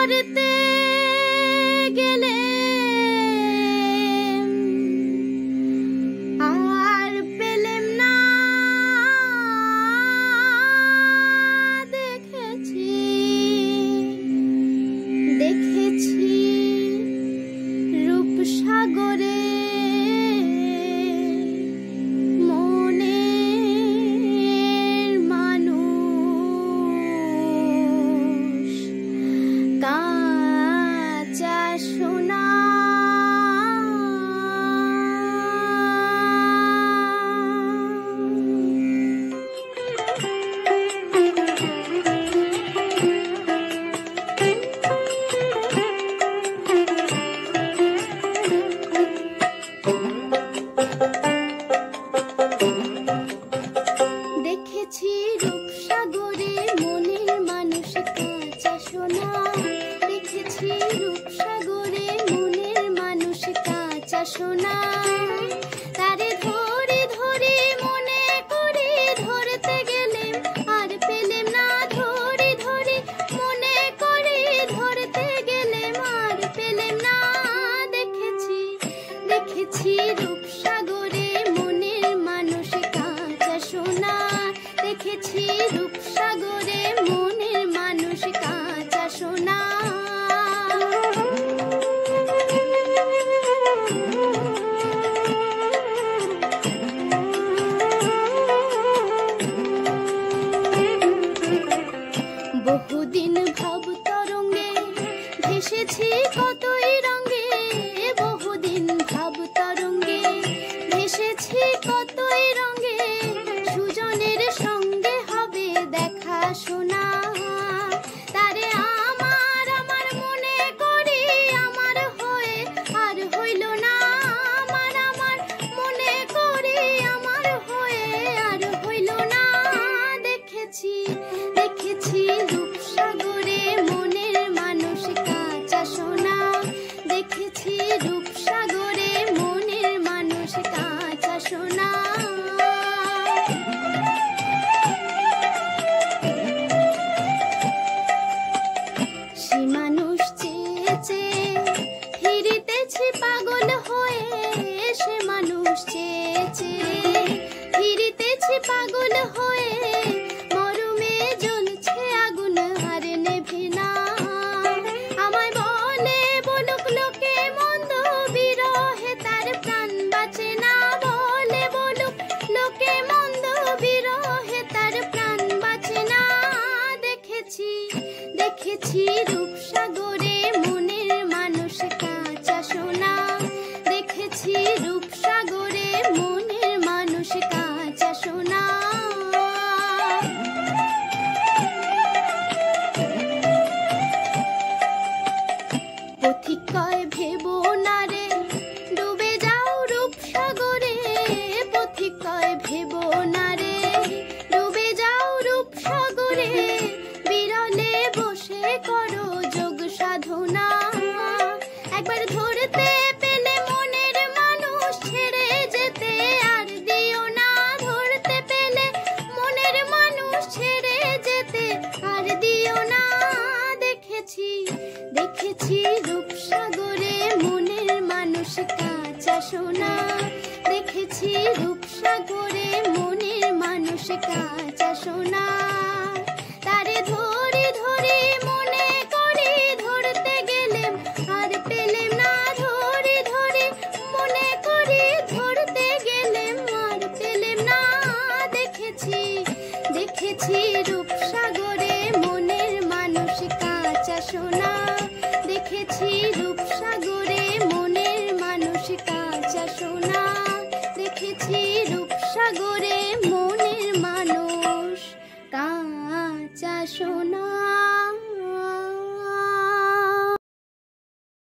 ধরতে গেলে আর পেলেম না। দেখেছি দেখেছি রূপসাগরে দেখেছি রূপসাগরে মনের মানুষ কাঁচা সোনা। দেখেছি রূপসাগরে মনের মানুষ কাঁচা সোনা। তারে ধরে ধরে মনে করে ধরতে গেলেম আর পেলেম না। ধরে ধরে মনে করে ধরতে গেলেম আর পেলেম না। দেখেছি দেখেছি রূপসাগরে মনের মানুষ কাঁচা সোনা। দেখেছি রূপসাগরে মনের মানুষ কাঁচা সোনা। বহুদিন ভাব তরঙ্গে ভেসেছি কতই রঙে। বহুদিন ভাব তরঙ্গে ভেসেছি কতই রঙে। সুজনের সঙ্গে হবে দেখা শোনা। তারে আমার আমার মনে করি আমার হয়ে আর হইল না। আমার আমার মনে করি আমার হয়ে আর হইল না। দেখেছি দেখেছি রূপসাগরে মনের মানুষ কাঁচা সোনা। দেখেছি রূপসাগরে মনের মানুষ কাঁচা সোনা। সে মানুষ চেয়ে চেয়ে ফিরিতেছি পাগল হয়ে। সে মানুষ চেয়ে চেয়ে ফিরিতেছি পাগল হয়ে। মরমে জ্বলছে আগুন আর নেভে না। আমায় বলে বলুক লোকে মন্দ বিরহে তার প্রাণ বাঁচে না। বলে বলুক লোকে মন্দ বিরহে তার প্রাণ বাঁচে না। দেখেছি দেখেছি রূপসাগরে মনের মানুষ কাঁচা সোনা। দেখেছি রূপসাগরে মনের মানুষ কাঁচা সোনা। পথিক কয় ভেবো না রে ডুবে যাও রূপসাগরে। পথিক কয় ভেবো না রে ডুবে যাও রূপসাগরে। বিরলে বসে করো যোগ সাধনা। একবার ধরতে পেলে মনের মানুষ ছেড়ে যেতে আর দিও না। ধরতে পেলে মনের মানুষ ছেড়ে যেতে আর দিও না। দেখেছি দেখেছি রূপসাগরে মনের মানুষ কাঁচা সোনা। দেখেছি রূপসাগরে মনের মানুষ কাঁচা সোনা। তারে ধরে ধরে মনে করে ধরতে গেলেম আর পেলেম না। ধরে ধরে মনে করে ধরতে গেলেম আর পেলেম না। দেখেছি দেখেছি রূপসাগরে মনের মানুষ কাঁচা সোনা। দেখেছি রূপসাগরে মনের মানুষ কাঁচা সোনা।